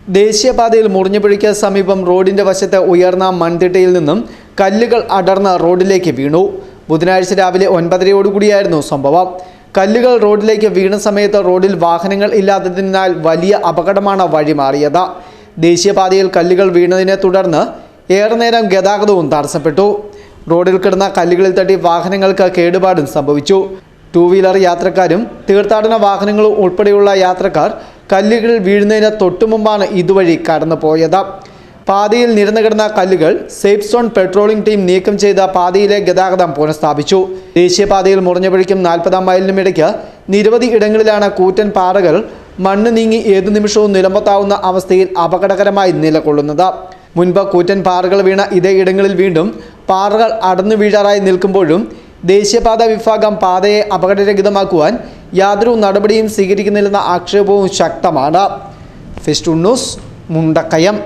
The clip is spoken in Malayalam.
ദേശീയപാതയിൽ മുറിഞ്ഞുപുഴയ്ക്ക് സമീപം റോഡിന്റെ വശത്ത് ഉയർന്ന മൺതിട്ടയിൽ നിന്നും കല്ലുകൾ അടർന്ന് റോഡിലേക്ക് വീണു. ബുധനാഴ്ച രാവിലെ 9:30 സംഭവം. കല്ലുകൾ റോഡിലേക്ക് വീണ സമയത്ത് റോഡിൽ വാഹനങ്ങൾ ഇല്ലാത്തതിനാൽ വലിയ അപകടമാണ് വഴിമാറിയത്. ദേശീയപാതയിൽ കല്ലുകൾ വീണതിനെ തുടർന്ന് ഏറെ നേരം ഗതാഗതവും തടസ്സപ്പെട്ടു. റോഡിൽ കിടന്ന കല്ലുകളിൽ തട്ടി വാഹനങ്ങൾക്ക് കേടുപാടും സംഭവിച്ചു. 2 വീലർ യാത്രക്കാരും തീർത്ഥാടന വാഹനങ്ങളും ഉൾപ്പെടെയുള്ള യാത്രക്കാർ കല്ലുകൾ വീഴുന്നതിന് തൊട്ടുമുമ്പാണ് ഇതുവഴി കടന്നുപോയത്. പാതയിൽ നിരന്നു കിടന്ന കല്ലുകൾ സേഫ് സോൺ പെട്രോളിംഗ് ടീം നീക്കം ചെയ്ത പാതയിലെ ഗതാഗതം പുനഃസ്ഥാപിച്ചു. ദേശീയപാതയിൽ മുറിഞ്ഞുപുഴയ്ക്കും 40-ാം മൈലിനും ഇടയ്ക്ക് നിരവധി ഇടങ്ങളിലാണ് കൂറ്റൻ പാറകൾ മണ്ണ് നീങ്ങി ഏതു നിമിഷവും നിലമ്പത്താവുന്ന അവസ്ഥയിൽ അപകടകരമായി നിലകൊള്ളുന്നത്. മുൻപ് കൂറ്റൻ പാറകൾ വീണ ഇതേ ഇടങ്ങളിൽ വീണ്ടും പാറകൾ അടർന്നു വീഴാറായി നിൽക്കുമ്പോഴും ദേശീയപാത വിഭാഗം പാതയെ അപകടരഹിതമാക്കുവാൻ യാതൊരു നടപടിയും സ്വീകരിക്കുന്നില്ലെന്ന ആക്ഷേപവും ശക്തമാണ്. Festoon news, Mundakayam.